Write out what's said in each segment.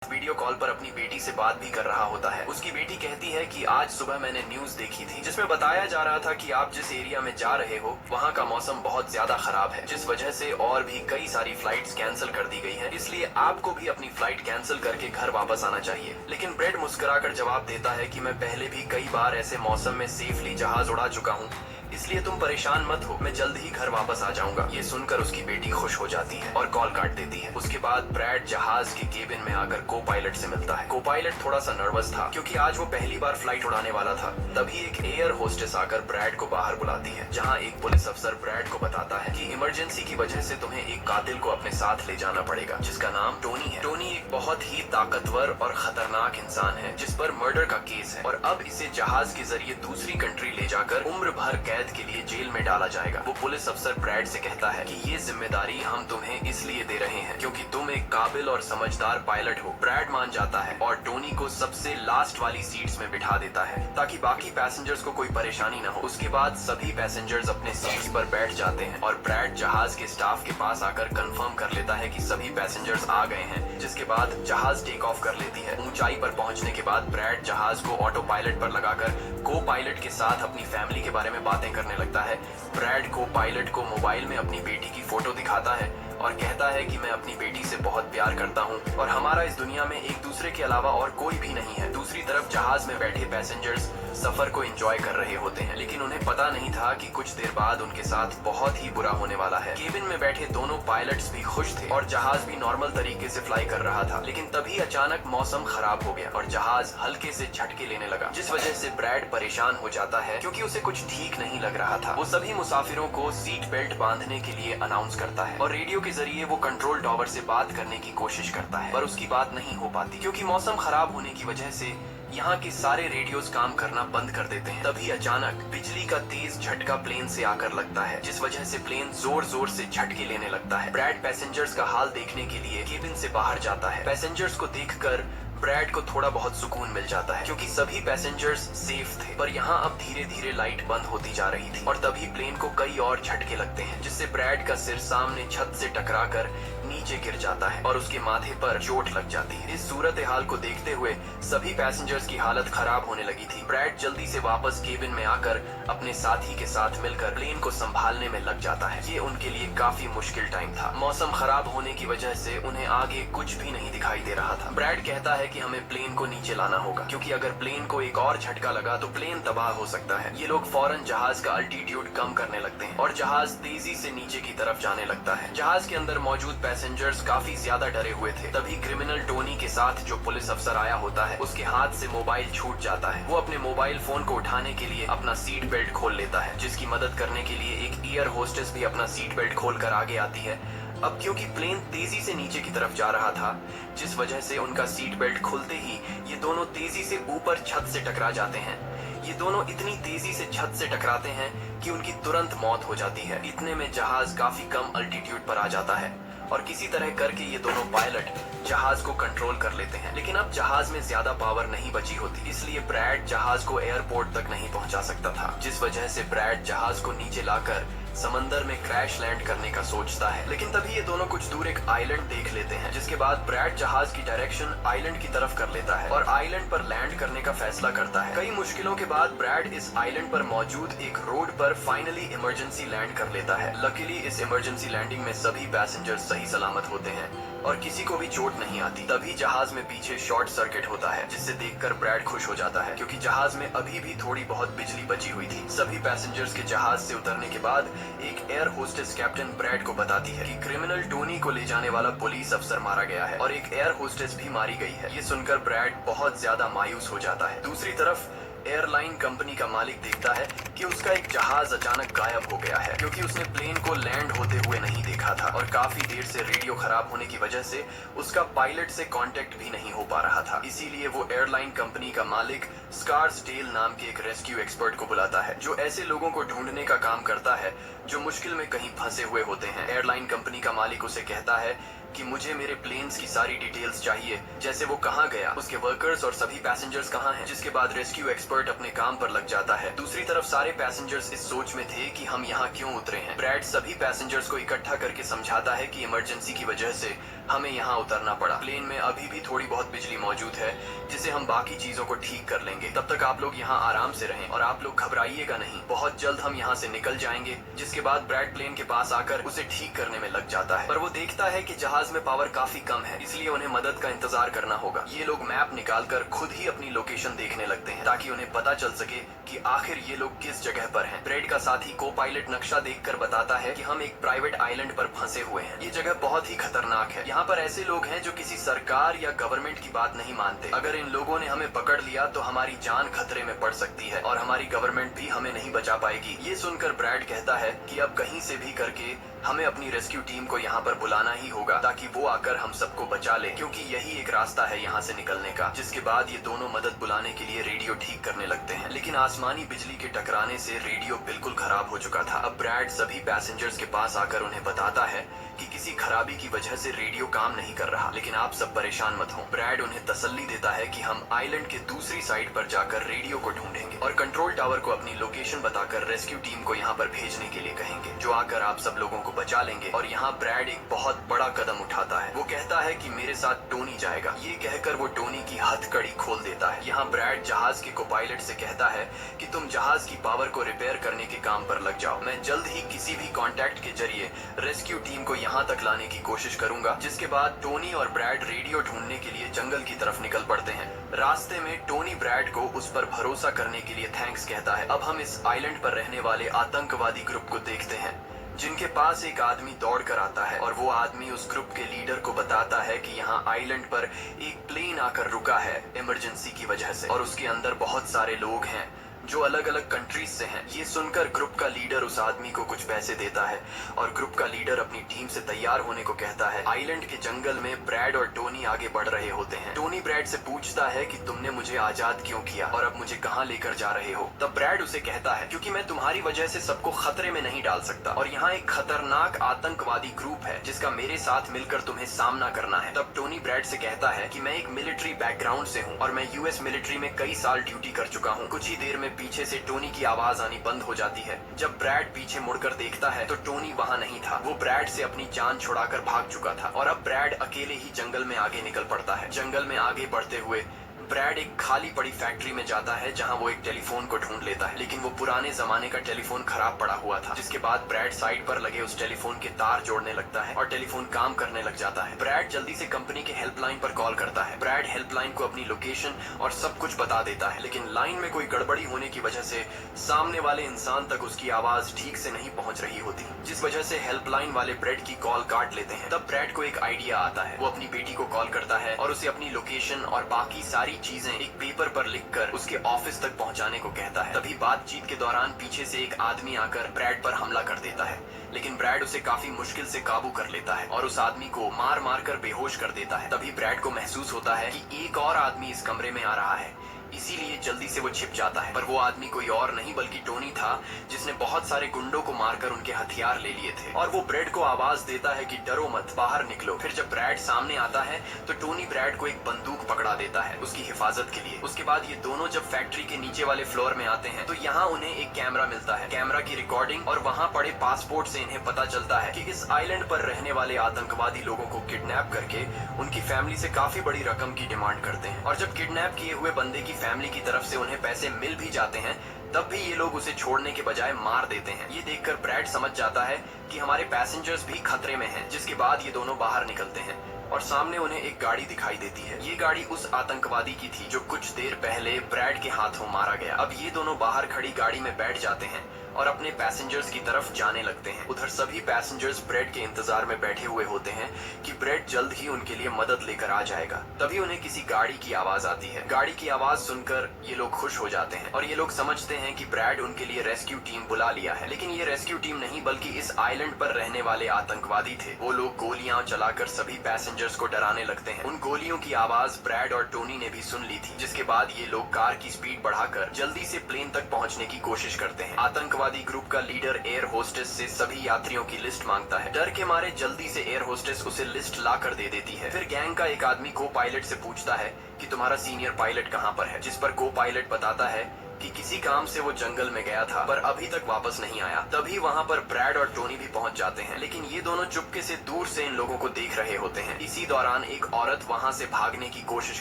Video call पर अपनी बेटी से बात भी कर रहा होता है। उसकी बेटी कहती है कि आज सुबह मैंने न्यूज देखी थी जिसमें बताया जा रहा था कि आप जिस एरिया में जा रहे हो वहाँ का मौसम बहुत ज्यादा खराब है, जिस वजह से और भी कई सारी फ्लाइट्स कैंसिल कर दी गई हैं। इसलिए आपको भी अपनी फ्लाइट कैंसिल करके घर वापस आना चाहिए। लेकिन ब्रेड मुस्कुराकर जवाब देता है कि मैं पहले भी कई बार ऐसे मौसम में सेफली जहाज उड़ा चुका हूँ, इसलिए तुम परेशान मत हो, मैं जल्द ही घर वापस आ जाऊंगा। ये सुनकर उसकी बेटी खुश हो जाती है और कॉल काट देती है। उसके बाद ब्रैड जहाज के केबिन में आकर को पायलट से मिलता है। को पायलट थोड़ा सा नर्वस था क्योंकि आज वो पहली बार फ्लाइट उड़ाने वाला था। तभी एक एयर होस्टेस आकर ब्रैड को बाहर बुलाती है, जहाँ एक पुलिस अफसर ब्रैड को बताता है कि इमरजेंसी की वजह से तुम्हें एक कातिल को अपने साथ ले जाना पड़ेगा, जिसका नाम टोनी है। टोनी एक बहुत ही ताकतवर और खतरनाक इंसान है जिस पर मर्डर का केस है और अब इसे जहाज के जरिए दूसरी कंट्री ले जाकर उम्र भर कैद के लिए जेल में डाला जाएगा। वो पुलिस अफसर ब्रैड से कहता है कि ये जिम्मेदारी हम तुम्हें इसलिए दे रहे हैं क्योंकि तुम एक काबिल और समझदार पायलट हो। ब्रैड मान जाता है और टोनी को सबसे लास्ट वाली सीट्स में बिठा देता है ताकि बाकी पैसेंजर्स को कोई परेशानी न हो। उसके बाद सभी पैसेंजर्स अपने सीट्स पर बैठ जाते हैं और ब्रैड जहाज के स्टाफ के पास आकर कंफर्म कर लेता है कि सभी पैसेंजर्स आ गए हैं, जिसके बाद जहाज टेक ऑफ कर लेती है। ऊंचाई पर पहुंचने के बाद ब्रैड जहाज को ऑटो पायलट पर लगाकर को पायलट के साथ अपनी फैमिली के बारे में बातें करने लगता है। ब्रैड को पायलट को मोबाइल में अपनी बेटी की फोटो दिखाता है और कहता है कि मैं अपनी बेटी से बहुत प्यार करता हूँ और हमारा इस दुनिया में एक दूसरे के अलावा और कोई भी नहीं है। दूसरी तरफ जहाज में बैठे पैसेंजर्स सफर को एंजॉय कर रहे होते हैं, लेकिन उन्हें पता नहीं था कि कुछ देर बाद उनके साथ बहुत ही बुरा होने वाला है। केबिन में बैठे दोनों पायलट्स भी खुश थे और जहाज भी नॉर्मल तरीके से फ्लाई कर रहा था, लेकिन तभी अचानक मौसम खराब हो गया और जहाज हल्के से झटके लेने लगा, जिस वजह से ब्रैड परेशान हो जाता है क्योंकि उसे कुछ ठीक नहीं लग रहा था। वो सभी मुसाफिरों को सीट बेल्ट बांधने के लिए अनाउंस करता है और रेडियो के जरिए वो कंट्रोल टावर से बात करने की कोशिश करता है, पर उसकी बात नहीं हो पाती क्योंकि मौसम खराब होने की वजह से यहाँ के सारे रेडियोस काम करना बंद कर देते हैं। तभी अचानक बिजली का तेज झटका प्लेन से आकर लगता है, जिस वजह से प्लेन जोर जोर से झटके लेने लगता है। ब्रैड पैसेंजर्स का हाल देखने के लिए केबिन से बाहर जाता है। पैसेंजर्स को देखकर ब्रैड को थोड़ा बहुत सुकून मिल जाता है क्योंकि सभी पैसेंजर्स सेफ थे, पर यहाँ अब धीरे धीरे लाइट बंद होती जा रही थी और तभी प्लेन को कई और झटके लगते हैं, जिससे ब्रैड का सिर सामने छत से टकराकर नीचे गिर जाता है और उसके माथे पर चोट लग जाती है। इस सूरत हाल को देखते हुए सभी पैसेंजर्स की हालत खराब होने लगी थी। ब्रैड जल्दी से वापस केबिन में आकर अपने साथी के साथ मिलकर प्लेन को संभालने में लग जाता है। ये उनके लिए काफी मुश्किल टाइम था। मौसम खराब होने की वजह से उन्हें आगे कुछ भी नहीं दिखाई दे रहा था। ब्रैड कहता है कि हमें प्लेन को नीचे लाना होगा क्योंकि अगर प्लेन को एक और झटका लगा तो प्लेन तबाह हो सकता है। ये लोग फौरन जहाज का अल्टीट्यूड कम करने लगते हैं और जहाज तेजी से नीचे की तरफ जाने लगता है। जहाज के अंदर मौजूद पैसेंजर्स काफी ज्यादा डरे हुए थे। तभी क्रिमिनल टोनी के साथ जो पुलिस अफसर आया होता है उसके हाथ से मोबाइल छूट जाता है। वो अपने मोबाइल फोन को उठाने के लिए अपना सीट बेल्ट खोल लेता है, जिसकी मदद करने के लिए एक एयर होस्टेस भी अपना सीट बेल्ट खोलकर आगे आती है। अब क्योंकि प्लेन तेजी से नीचे की तरफ जा रहा था, जिस वजह से उनका सीट बेल्ट खुलते ही ये दोनों तेजी से ऊपर छत से टकरा जाते हैं। ये दोनों इतनी तेजी से छत से टकराते हैं कि उनकी तुरंत मौत हो जाती है। इतने में जहाज काफी कम अल्टीट्यूड पर आ जाता है और किसी तरह करके ये दोनों पायलट जहाज को कंट्रोल कर लेते हैं, लेकिन अब जहाज में ज्यादा पावर नहीं बची होती, इसलिए ब्रैड जहाज को एयरपोर्ट तक नहीं पहुंचा सकता था, जिस वजह से ब्रैड जहाज को नीचे लाकर समंदर में क्रैश लैंड करने का सोचता है। लेकिन तभी ये दोनों कुछ दूर एक आइलैंड देख लेते हैं, जिसके बाद ब्रैड जहाज की डायरेक्शन आइलैंड की तरफ कर लेता है और आइलैंड पर लैंड करने का फैसला करता है। कई मुश्किलों के बाद ब्रैड इस आइलैंड पर मौजूद एक रोड पर फाइनली इमरजेंसी लैंड कर लेता है। लकीली इस इमरजेंसी लैंडिंग में सभी पैसेंजर सही सलामत होते हैं और किसी को भी चोट नहीं आती। तभी जहाज में पीछे शॉर्ट सर्किट होता है, जिससे देखकर ब्रैड खुश हो जाता है क्योंकि जहाज में अभी भी थोड़ी बहुत बिजली बची हुई थी। सभी पैसेंजर्स के जहाज से उतरने के बाद एक एयर होस्टेस कैप्टन ब्रैड को बताती है कि क्रिमिनल टोनी को ले जाने वाला पुलिस अफसर मारा गया है और एक एयर होस्टेस भी मारी गई है। ये सुनकर ब्रैड बहुत ज्यादा मायूस हो जाता है। दूसरी तरफ एयरलाइन कंपनी का मालिक देखता है कि उसका एक जहाज अचानक गायब हो गया है क्योंकि उसने प्लेन को लैंड होते हुए नहीं देखा था और काफी देर से रेडियो खराब होने की वजह से उसका पायलट से कांटेक्ट भी नहीं हो पा रहा था। इसीलिए वो एयरलाइन कंपनी का मालिक स्कार्सडेल नाम के एक रेस्क्यू एक्सपर्ट को बुलाता है, जो ऐसे लोगों को ढूंढने का काम करता है जो मुश्किल में कहीं फंसे हुए होते हैं। एयरलाइन कंपनी का मालिक उसे कहता है कि मुझे मेरे प्लेन्स की सारी डिटेल्स चाहिए, जैसे वो कहाँ गया, उसके वर्कर्स और सभी पैसेंजर्स कहाँ हैं। जिसके बाद रेस्क्यू एक्सपर्ट अपने काम पर लग जाता है। दूसरी तरफ सारे पैसेंजर्स इस सोच में थे कि हम यहाँ क्यों उतरे हैं। ब्रैड सभी पैसेंजर्स को इकट्ठा करके समझाता है कि इमरजेंसी की वजह से हमें यहाँ उतरना पड़ा। प्लेन में अभी भी थोड़ी बहुत बिजली मौजूद है जिसे हम बाकी चीजों को ठीक कर लेंगे। तब तक आप लोग यहाँ आराम से रहें और आप लोग घबराइएगा नहीं। बहुत जल्द हम यहाँ से निकल जाएंगे। जिसके बाद ब्रैड प्लेन के पास आकर उसे ठीक करने में लग जाता है, पर वो देखता है कि जहाज में पावर काफी कम है, इसलिए उन्हें मदद का इंतजार करना होगा। ये लोग मैप निकालकर खुद ही अपनी लोकेशन देखने लगते हैं ताकि उन्हें पता चल सके कि आखिर ये लोग किस जगह पर हैं। ब्रैड का साथी को पायलट नक्शा देखकर बताता है कि हम एक प्राइवेट आइलैंड पर फंसे हुए हैं। ये जगह बहुत ही खतरनाक है। यहाँ पर ऐसे लोग हैं जो किसी सरकार या गवर्नमेंट की बात नहीं मानते। अगर इन लोगों ने हमें पकड़ लिया तो हमारी जान खतरे में पड़ सकती है और हमारी गवर्नमेंट भी हमें नहीं बचा पाएगी। ये सुनकर ब्रैड कहता है कि अब कहीं से भी करके हमें अपनी रेस्क्यू टीम को यहाँ पर बुलाना ही होगा ताकि वो आकर हम सबको बचा ले, क्योंकि यही एक रास्ता है यहाँ से निकलने का। जिसके बाद ये दोनों मदद बुलाने के लिए रेडियो ठीक करने लगते हैं, लेकिन आसमानी बिजली के टकराने से रेडियो बिल्कुल खराब हो चुका था। अब ब्रैड सभी पैसेंजर्स के पास आकर उन्हें बताता है कि किसी खराबी की वजह से रेडियो काम नहीं कर रहा, लेकिन आप सब परेशान मत हो। ब्रैड उन्हें तसल्ली देता है कि हम आइलैंड के दूसरी साइड पर जाकर रेडियो को ढूंढेंगे और कंट्रोल टावर को अपनी लोकेशन बताकर रेस्क्यू टीम को यहाँ पर भेजने के लिए कहेंगे, जो आकर आप सब लोगों को बचा लेंगे। और यहाँ ब्रैड एक बहुत बड़ा कदम उठाता है। वो कहता है कि मेरे साथ टोनी जाएगा। ये कहकर वो टोनी की हथकड़ी खोल देता है। यहाँ ब्रैड जहाज के को पायलट से कहता है कि तुम जहाज की पावर को रिपेयर करने के काम पर लग जाओ। मैं जल्द ही किसी भी कॉन्टैक्ट के जरिए रेस्क्यू टीम को यहाँ तक लाने की कोशिश करूंगा। जिसके बाद टोनी और ब्रैड रेडियो ढूंढने के लिए जंगल की तरफ निकल पड़ते हैं। रास्ते में टोनी ब्रैड को उस पर भरोसा करने के लिए थैंक्स कहता है। अब हम इस आइलैंड पर रहने वाले आतंकवादी ग्रुप को देखते हैं, जिनके पास एक आदमी दौड़ कर आता है और वो आदमी उस ग्रुप के लीडर को बताता है कि यहाँ आइलैंड पर एक प्लेन आकर रुका है इमरजेंसी की वजह से और उसके अंदर बहुत सारे लोग हैं जो अलग अलग कंट्रीज से हैं। ये सुनकर ग्रुप का लीडर उस आदमी को कुछ पैसे देता है और ग्रुप का लीडर अपनी टीम से तैयार होने को कहता है। आइलैंड के जंगल में ब्रैड और टोनी आगे बढ़ रहे होते हैं। टोनी ब्रैड से पूछता है कि तुमने मुझे आजाद क्यों किया और अब मुझे कहाँ लेकर जा रहे हो। तब ब्रैड उसे कहता है क्योंकि मैं तुम्हारी वजह से सबको खतरे में नहीं डाल सकता और यहाँ एक खतरनाक आतंकवादी ग्रुप है जिसका मेरे साथ मिलकर तुम्हें सामना करना है। तब टोनी ब्रैड से कहता है कि मैं एक मिलिट्री बैकग्राउंड से हूँ और मैं यूएस मिलिट्री में कई साल ड्यूटी कर चुका हूँ। कुछ ही देर में पीछे से टोनी की आवाज आनी बंद हो जाती है। जब ब्रैड पीछे मुड़कर देखता है तो टोनी वहां नहीं था। वो ब्रैड से अपनी जान छुड़ाकर भाग चुका था और अब ब्रैड अकेले ही जंगल में आगे निकल पड़ता है। जंगल में आगे बढ़ते हुए ब्रैड एक खाली पड़ी फैक्ट्री में जाता है जहां वो एक टेलीफोन को ढूंढ लेता है, लेकिन वो पुराने जमाने का टेलीफोन खराब पड़ा हुआ था। जिसके बाद ब्रैड साइड पर लगे उस टेलीफोन के तार जोड़ने लगता है और टेलीफोन काम करने लग जाता है। ब्रैड जल्दी से कंपनी के हेल्पलाइन पर कॉल करता है। ब्रैड हेल्पलाइन को अपनी लोकेशन और सब कुछ बता देता है, लेकिन लाइन में कोई गड़बड़ी होने की वजह से सामने वाले इंसान तक उसकी आवाज ठीक से नहीं पहुंच रही होती, जिस वजह से हेल्पलाइन वाले ब्रैड की कॉल काट लेते हैं। तब ब्रैड को एक आइडिया आता है। वो अपनी बेटी को कॉल करता है और उसे अपनी लोकेशन और बाकी सारी चीजें एक पेपर पर लिखकर उसके ऑफिस तक पहुंचाने को कहता है। तभी बातचीत के दौरान पीछे से एक आदमी आकर ब्रैड पर हमला कर देता है, लेकिन ब्रैड उसे काफी मुश्किल से काबू कर लेता है और उस आदमी को मार मार कर बेहोश कर देता है। तभी ब्रैड को महसूस होता है कि एक और आदमी इस कमरे में आ रहा है, इसीलिए जल्दी से वो छिप जाता है। पर वो आदमी कोई और नहीं बल्कि टोनी था, जिसने बहुत सारे गुंडों को मारकर उनके हथियार ले लिए थे और वो ब्रैड को आवाज देता है कि डरो मत, बाहर निकलो। फिर जब ब्रैड सामने आता है तो टोनी ब्रैड को एक बंदूक पकड़ा देता है उसकी हिफाजत के लिए। उसके बाद ये दोनों जब फैक्ट्री के नीचे वाले फ्लोर में आते हैं तो यहाँ उन्हें एक कैमरा मिलता है, कैमरा की रिकॉर्डिंग और वहाँ पड़े पासपोर्ट से इन्हें पता चलता है कि इस आइलैंड पर रहने वाले आतंकवादी लोगों को किडनैप करके उनकी फैमिली से काफी बड़ी रकम की डिमांड करते हैं और जब किडनैप किए हुए बंदे की फैमिली की तरफ से उन्हें पैसे मिल भी जाते हैं तब भी ये लोग उसे छोड़ने के बजाय मार देते हैं। ये देखकर ब्रैड समझ जाता है कि हमारे पैसेंजर्स भी खतरे में हैं। जिसके बाद ये दोनों बाहर निकलते हैं और सामने उन्हें एक गाड़ी दिखाई देती है। ये गाड़ी उस आतंकवादी की थी जो कुछ देर पहले ब्रैड के हाथों मारा गया। अब ये दोनों बाहर खड़ी गाड़ी में बैठ जाते हैं और अपने पैसेंजर्स की तरफ जाने लगते हैं। उधर सभी पैसेंजर्स ब्रैड के इंतजार में बैठे हुए होते हैं कि ब्रैड जल्द ही उनके लिए मदद लेकर आ जाएगा। तभी उन्हें किसी गाड़ी की आवाज आती है। गाड़ी की आवाज सुनकर ये लोग खुश हो जाते हैं और ये लोग समझते हैं कि ब्रैड उनके लिए रेस्क्यू टीम बुला लिया है। लेकिन ये रेस्क्यू टीम नहीं बल्कि इस आइलैंड पर रहने वाले आतंकवादी थे। वो लोग गोलियां चलाकर सभी पैसेंजर्स को डराने लगते हैं। उन गोलियों की आवाज ब्रैड और टोनी ने भी सुन ली थी। जिसके बाद ये लोग कार की स्पीड बढ़ाकर जल्दी से प्लेन तक पहुंचने की कोशिश करते हैं। आतंकवादी ग्रुप का लीडर एयर होस्टेस से सभी यात्रियों की लिस्ट मांगता है। डर के मारे जल्दी से एयर होस्टेस उसे लिस्ट ला कर दे देती है। फिर गैंग का एक आदमी को पायलट से पूछता है कि तुम्हारा सीनियर पायलट कहाँ पर है, जिस पर को पायलट बताता है कि किसी काम से वो जंगल में गया था पर अभी तक वापस नहीं आया। तभी वहाँ पर ब्रैड और टोनी भी पहुँच जाते हैं, लेकिन ये दोनों चुपके से दूर से इन लोगों को देख रहे होते हैं। इसी दौरान एक औरत वहाँ से भागने की कोशिश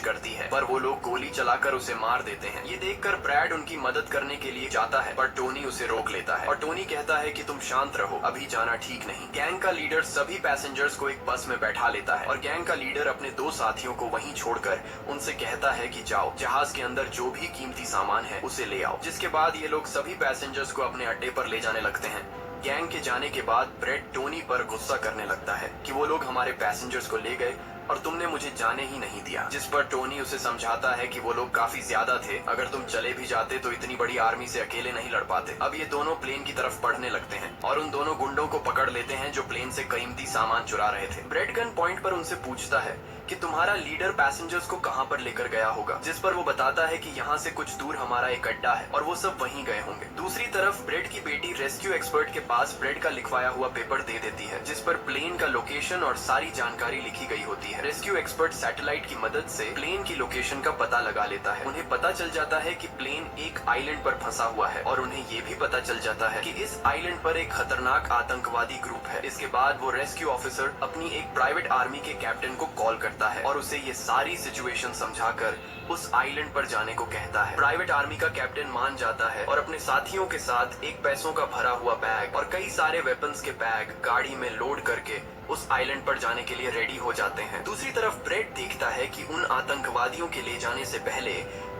करती है पर वो लोग गोली चलाकर उसे मार देते हैं। ये देखकर ब्रैड उनकी मदद करने के लिए जाता है पर टोनी उसे रोक लेता है और टोनी कहता है कि तुम शांत रहो, अभी जाना ठीक नहीं। गैंग का लीडर सभी पैसेंजर्स को एक बस में बैठा लेता है और गैंग का लीडर अपने 2 साथियों को वहीं छोड़कर उनसे कहता है कि जाओ, जहाज के अंदर जो भी कीमती सामान है उसे ले आओ। जिसके बाद ये लोग सभी पैसेंजर्स को अपने अड्डे पर ले जाने लगते हैं। गैंग के जाने के बाद ब्रेड टोनी पर गुस्सा करने लगता है कि वो लोग हमारे पैसेंजर्स को ले गए और तुमने मुझे जाने ही नहीं दिया। जिस पर टोनी उसे समझाता है कि वो लोग काफी ज्यादा थे, अगर तुम चले भी जाते तो इतनी बड़ी आर्मी से अकेले नहीं लड़ पाते। अब ये दोनों प्लेन की तरफ बढ़ने लगते हैं और उन दोनों गुंडों को पकड़ लेते हैं जो प्लेन से कीमती सामान चुरा रहे थे। ब्रेड गन पॉइंट पर उनसे पूछता है कि तुम्हारा लीडर पैसेंजर्स को कहां पर लेकर गया होगा, जिस पर वो बताता है कि यहाँ से कुछ दूर हमारा एक अड्डा है और वो सब वहीं गए होंगे। दूसरी तरफ ब्रेड की बेटी रेस्क्यू एक्सपर्ट के पास ब्रेड का लिखवाया हुआ पेपर दे देती है जिस पर प्लेन का लोकेशन और सारी जानकारी लिखी गई होती है। रेस्क्यू एक्सपर्ट सैटेलाइट की मदद से प्लेन की लोकेशन का पता लगा लेता है। उन्हें पता चल जाता है कि प्लेन एक आइलैंड पर फंसा हुआ है और उन्हें ये भी पता चल जाता है कि इस आइलैंड पर एक खतरनाक आतंकवादी ग्रुप है। इसके बाद वो रेस्क्यू ऑफिसर अपनी एक प्राइवेट आर्मी के कैप्टन को कॉल करता है और उसे ये सारी सिचुएशन समझाकर उस आइलैंड पर जाने को कहता है। प्राइवेट आर्मी का कैप्टन मान जाता है और अपने साथियों के साथ एक पैसों का भरा हुआ बैग और कई सारे वेपन्स के बैग गाड़ी में लोड करके उस आइलैंड पर जाने के लिए रेडी हो जाते हैं। दूसरी तरफ ब्रेड देखता है कि उन आतंकवादियों के ले जाने से पहले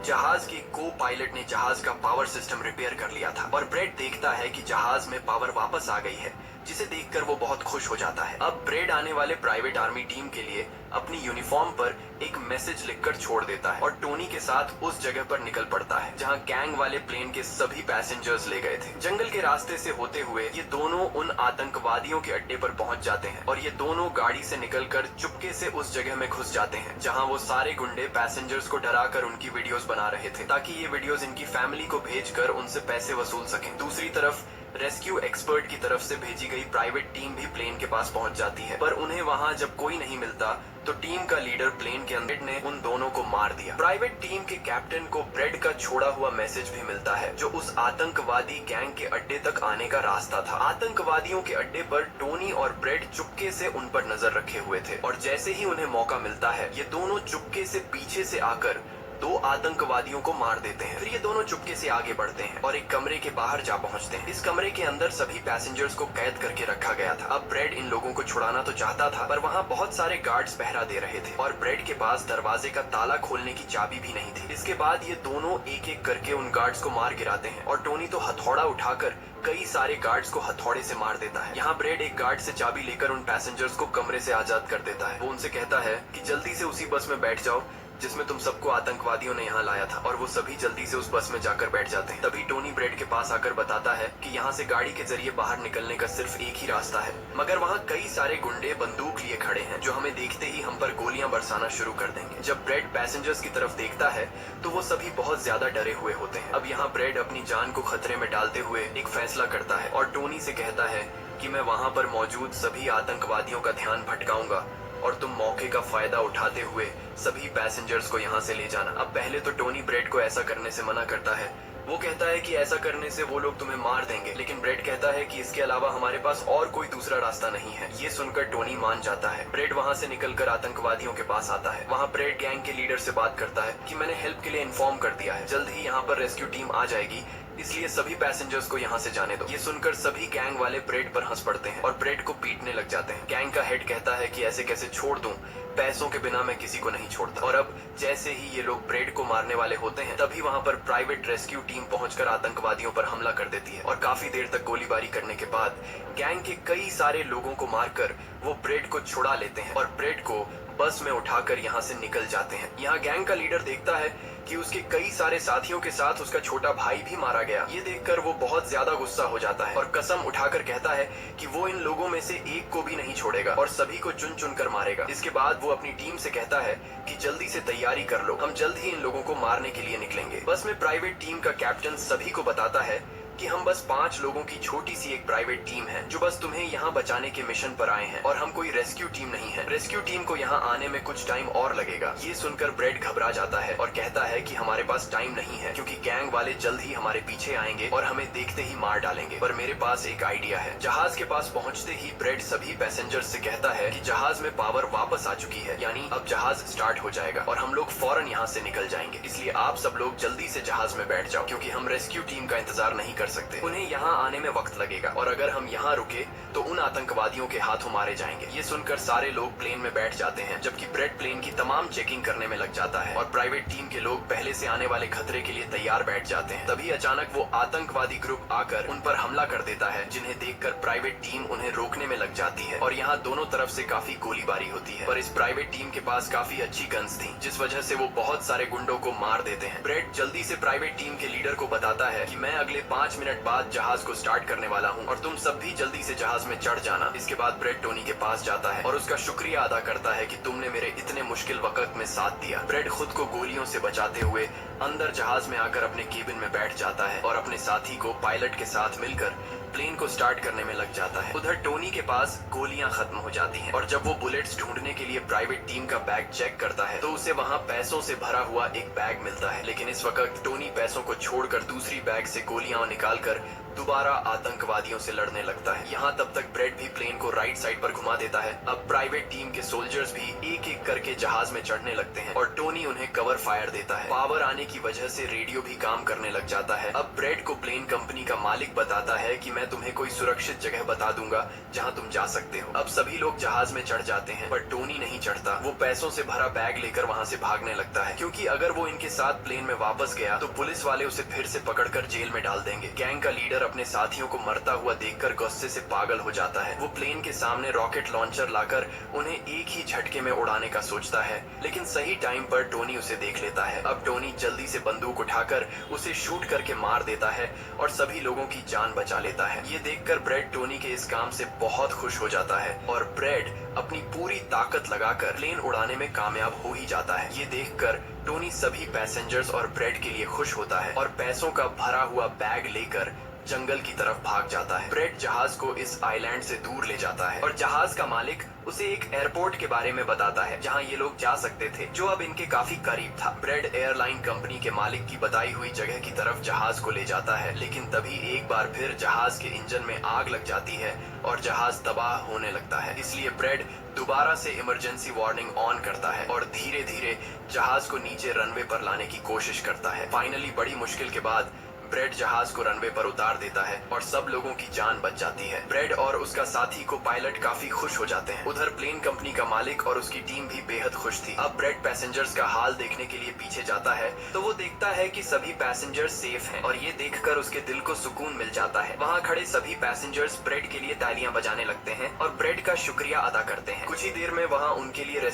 जहाज के को पायलट ने जहाज का पावर सिस्टम रिपेयर कर लिया था और ब्रेड देखता है कि जहाज में पावर वापस आ गई है, जिसे देखकर वो बहुत खुश हो जाता है। अब ब्रेड आने वाले प्राइवेट आर्मी टीम के लिए अपनी यूनिफॉर्म पर एक मैसेज लिखकर छोड़ देता है और टोनी के साथ उस जगह पर निकल पड़ता है जहां गैंग वाले प्लेन के सभी पैसेंजर्स ले गए थे। जंगल के रास्ते से होते हुए ये दोनों उन आतंकवादियों के अड्डे पर पहुंच जाते हैं और ये दोनों गाड़ी से निकलकर चुपके से उस जगह में घुस जाते हैं जहां वो सारे गुंडे पैसेंजर्स को डराकर उनकी वीडियोस बना रहे थे ताकि ये वीडियोस इनकी फैमिली को भेजकर उनसे पैसे वसूल सकें। दूसरी तरफ रेस्क्यू एक्सपर्ट की तरफ से भेजी गई प्राइवेट टीम भी प्लेन के पास पहुंच जाती है पर उन्हें वहां जब कोई नहीं मिलता तो टीम का लीडर प्लेन के अंदर ने उन दोनों को मार दिया। प्राइवेट टीम के कैप्टन को ब्रेड का छोड़ा हुआ मैसेज भी मिलता है जो उस आतंकवादी गैंग के अड्डे तक आने का रास्ता था। आतंकवादियों के अड्डे पर टोनी और ब्रेड चुपके से उन पर नजर रखे हुए थे और जैसे ही उन्हें मौका मिलता है ये दोनों चुपके से पीछे से आकर 2 आतंकवादियों को मार देते हैं। फिर ये दोनों चुपके से आगे बढ़ते हैं और एक कमरे के बाहर जा पहुंचते हैं। इस कमरे के अंदर सभी पैसेंजर्स को कैद करके रखा गया था। अब ब्रेड इन लोगों को छुड़ाना तो चाहता था पर वहाँ बहुत सारे गार्ड्स पहरा दे रहे थे और ब्रेड के पास दरवाजे का ताला खोलने की चाबी भी नहीं थी। इसके बाद ये दोनों एक एक करके उन गार्ड्स को मार गिराते हैं और टोनी तो हथौड़ा उठाकर कई सारे गार्ड्स को हथौड़े से मार देता है। यहाँ ब्रेड एक गार्ड से चाबी लेकर उन पैसेंजर्स को कमरे से आजाद कर देता है। वो उनसे कहता है कि जल्दी से उसी बस में बैठ जाओ जिसमें तुम सबको आतंकवादियों ने यहाँ लाया था और वो सभी जल्दी से उस बस में जाकर बैठ जाते हैं। तभी टोनी ब्रेड के पास आकर बताता है कि यहाँ से गाड़ी के जरिए बाहर निकलने का सिर्फ एक ही रास्ता है, मगर वहाँ कई सारे गुंडे बंदूक लिए खड़े हैं जो हमें देखते ही हम पर गोलियां बरसाना शुरू कर देंगे। जब ब्रेड पैसेंजर्स की तरफ देखता है तो वो सभी बहुत ज्यादा डरे हुए होते हैं। अब यहाँ ब्रेड अपनी जान को खतरे में डालते हुए एक फैसला करता है और टोनी से कहता है कि मैं वहाँ पर मौजूद सभी आतंकवादियों का ध्यान भटकाऊंगा और तुम मौके का फायदा उठाते हुए सभी पैसेंजर्स को यहाँ से ले जाना। अब पहले तो टोनी ब्रेड को ऐसा करने से मना करता है। वो कहता है कि ऐसा करने से वो लोग तुम्हें मार देंगे, लेकिन ब्रेड कहता है कि इसके अलावा हमारे पास और कोई दूसरा रास्ता नहीं है। ये सुनकर टोनी मान जाता है। ब्रेड वहाँ से निकलकर आतंकवादियों के पास आता है। वहाँ ब्रेड गैंग के लीडर से बात करता है कि मैंने हेल्प के लिए इन्फॉर्म कर दिया है, जल्द ही यहाँ पर रेस्क्यू टीम आ जाएगी, इसलिए सभी पैसेंजर्स को यहाँ से जाने दो। ये सुनकर सभी गैंग वाले ब्रेड पर हंस पड़ते हैं और ब्रेड को पीटने लग जाते हैं। गैंग का हेड कहता है कि ऐसे कैसे छोड़ दूं, पैसों के बिना मैं किसी को नहीं छोड़ता। और अब जैसे ही ये लोग ब्रेड को मारने वाले होते हैं तभी वहाँ पर प्राइवेट रेस्क्यू टीम पहुंचकर आतंकवादियों पर हमला कर देती है और काफी देर तक गोलीबारी करने के बाद गैंग के कई सारे लोगों को मारकर वो ब्रेड को छुड़ा लेते हैं और ब्रेड को बस में उठाकर यहाँ से निकल जाते हैं। यहाँ गैंग का लीडर देखता है कि उसके कई सारे साथियों के साथ उसका छोटा भाई भी मारा गया। ये देखकर वो बहुत ज्यादा गुस्सा हो जाता है और कसम उठाकर कहता है कि वो इन लोगों में से एक को भी नहीं छोड़ेगा और सभी को चुन चुन कर मारेगा। इसके बाद वो अपनी टीम से कहता है कि जल्दी से तैयारी कर लो, हम जल्द ही इन लोगों को मारने के लिए निकलेंगे। बस में प्राइवेट टीम का कैप्टन सभी को बताता है कि हम बस 5 लोगों की छोटी सी एक प्राइवेट टीम है जो बस तुम्हें यहाँ बचाने के मिशन पर आए हैं और हम कोई रेस्क्यू टीम नहीं है। रेस्क्यू टीम को यहाँ आने में कुछ टाइम और लगेगा। ये सुनकर ब्रेड घबरा जाता है और कहता है कि हमारे पास टाइम नहीं है क्योंकि गैंग वाले जल्द ही हमारे पीछे आएंगे और हमें देखते ही मार डालेंगे। पर मेरे पास एक आइडिया है। जहाज के पास पहुंचते ही ब्रेड सभी पैसेंजर्स से कहता है कि जहाज में पावर वापस आ चुकी है, यानी अब जहाज स्टार्ट हो जाएगा और हम लोग फौरन यहाँ से निकल जाएंगे। इसलिए आप सब लोग जल्दी से जहाज में बैठ जाओ क्योंकि हम रेस्क्यू टीम का इंतजार नहीं कर सकते। उन्हें यहाँ आने में वक्त लगेगा और अगर हम यहाँ रुके तो उन आतंकवादियों के हाथों मारे जाएंगे। ये सुनकर सारे लोग प्लेन में बैठ जाते हैं जबकि ब्रेड प्लेन की तमाम चेकिंग करने में लग जाता है और प्राइवेट टीम के लोग पहले से आने वाले खतरे के लिए तैयार बैठ जाते हैं। तभी अचानक वो आतंकवादी ग्रुप आकर उन पर हमला कर देता है, जिन्हें देखकर प्राइवेट टीम उन्हें रोकने में लग जाती है और यहाँ दोनों तरफ से काफी गोलीबारी होती है। पर इस प्राइवेट टीम के पास काफी अच्छी गन्स थी जिस वजह से वो बहुत सारे गुंडों को मार देते हैं। ब्रेड जल्दी से प्राइवेट टीम के लीडर को बताता है कि मैं अगले 5 मिनट बाद जहाज को स्टार्ट करने वाला हूँ और तुम सब भी जल्दी से जहाज में चढ़ जाना। इसके बाद ब्रेड टोनी के पास जाता है और उसका शुक्रिया अदा करता है कि तुमने मेरे इतने मुश्किल वक्त में साथ दिया। ब्रेड खुद को गोलियों से बचाते हुए अंदर जहाज में आकर अपने केबिन में बैठ जाता है और अपने साथी को पायलट के साथ मिलकर प्लेन को स्टार्ट करने में लग जाता है। उधर टोनी के पास गोलियां खत्म हो जाती हैं और जब वो बुलेट्स ढूंढने के लिए प्राइवेट टीम का बैग चेक करता है तो उसे वहां पैसों से भरा हुआ एक बैग मिलता है। लेकिन इस वक्त टोनी पैसों को छोड़कर दूसरी बैग से गोलियां निकालकर दोबारा आतंकवादियों से लड़ने लगता है। यहाँ तब तक ब्रेड भी प्लेन को राइट साइड पर घुमा देता है। अब प्राइवेट टीम के सोल्जर्स भी एक एक करके जहाज में चढ़ने लगते हैं और टोनी उन्हें कवर फायर देता है। पावर आने की वजह से रेडियो भी काम करने लग जाता है। अब ब्रेड को प्लेन कंपनी का मालिक बताता है कि मैं तुम्हें कोई सुरक्षित जगह बता दूंगा जहाँ तुम जा सकते हो। अब सभी लोग जहाज में चढ़ जाते हैं पर टोनी नहीं चढ़ता। वो पैसों से भरा बैग लेकर वहाँ से भागने लगता है क्योंकि अगर वो इनके साथ प्लेन में वापस गया तो पुलिस वाले उसे फिर से पकड़कर जेल में डाल देंगे। गैंग का लीडर अपने साथियों को मरता हुआ देखकर गुस्से से पागल हो जाता है। वो प्लेन के सामने रॉकेट लॉन्चर लाकर उन्हें एक ही झटके में उड़ाने का सोचता है, लेकिन सही टाइम पर टोनी उसे देख लेता है। अब टोनी जल्दी से बंदूक उठाकर उसे शूट करके मार देता है और सभी लोगों की जान बचा लेता है। ये देखकर ब्रेड टोनी के इस काम से बहुत खुश हो जाता है और ब्रेड अपनी पूरी ताकत लगाकर प्लेन उड़ाने में कामयाब हो ही जाता है। ये देखकर टोनी सभी पैसेंजर्स और ब्रेड के लिए खुश होता है और पैसों का भरा हुआ बैग लेकर जंगल की तरफ भाग जाता है। ब्रेड जहाज को इस आइलैंड से दूर ले जाता है और जहाज का मालिक उसे एक एयरपोर्ट के बारे में बताता है जहां ये लोग जा सकते थे, जो अब इनके काफी करीब था। ब्रेड एयरलाइन कंपनी के मालिक की बताई हुई जगह की तरफ जहाज को ले जाता है, लेकिन तभी एक बार फिर जहाज के इंजन में आग लग जाती है और जहाज तबाह होने लगता है। इसलिए ब्रेड दोबारा से इमरजेंसी वार्निंग ऑन करता है और धीरे धीरे जहाज को नीचे रनवे पर लाने की कोशिश करता है। फाइनली बड़ी मुश्किल के बाद ब्रेड जहाज को रनवे पर उतार देता है और सब लोगों की जान बच जाती है। ब्रेड और उसका साथी को पायलट काफी खुश हो जाते हैं। उधर प्लेन कंपनी का मालिक और उसकी टीम भी बेहद खुश थी। अब ब्रेड पैसेंजर्स का हाल देखने के लिए पीछे जाता है तो वो देखता है कि सभी पैसेंजर्स सेफ हैं और ये देखकर उसके दिल को सुकून मिल जाता है। वहाँ खड़े सभी पैसेंजर्स ब्रेड के लिए तालियां बजाने लगते हैं और ब्रेड का शुक्रिया अदा करते हैं। कुछ ही देर में वहाँ उनके लिए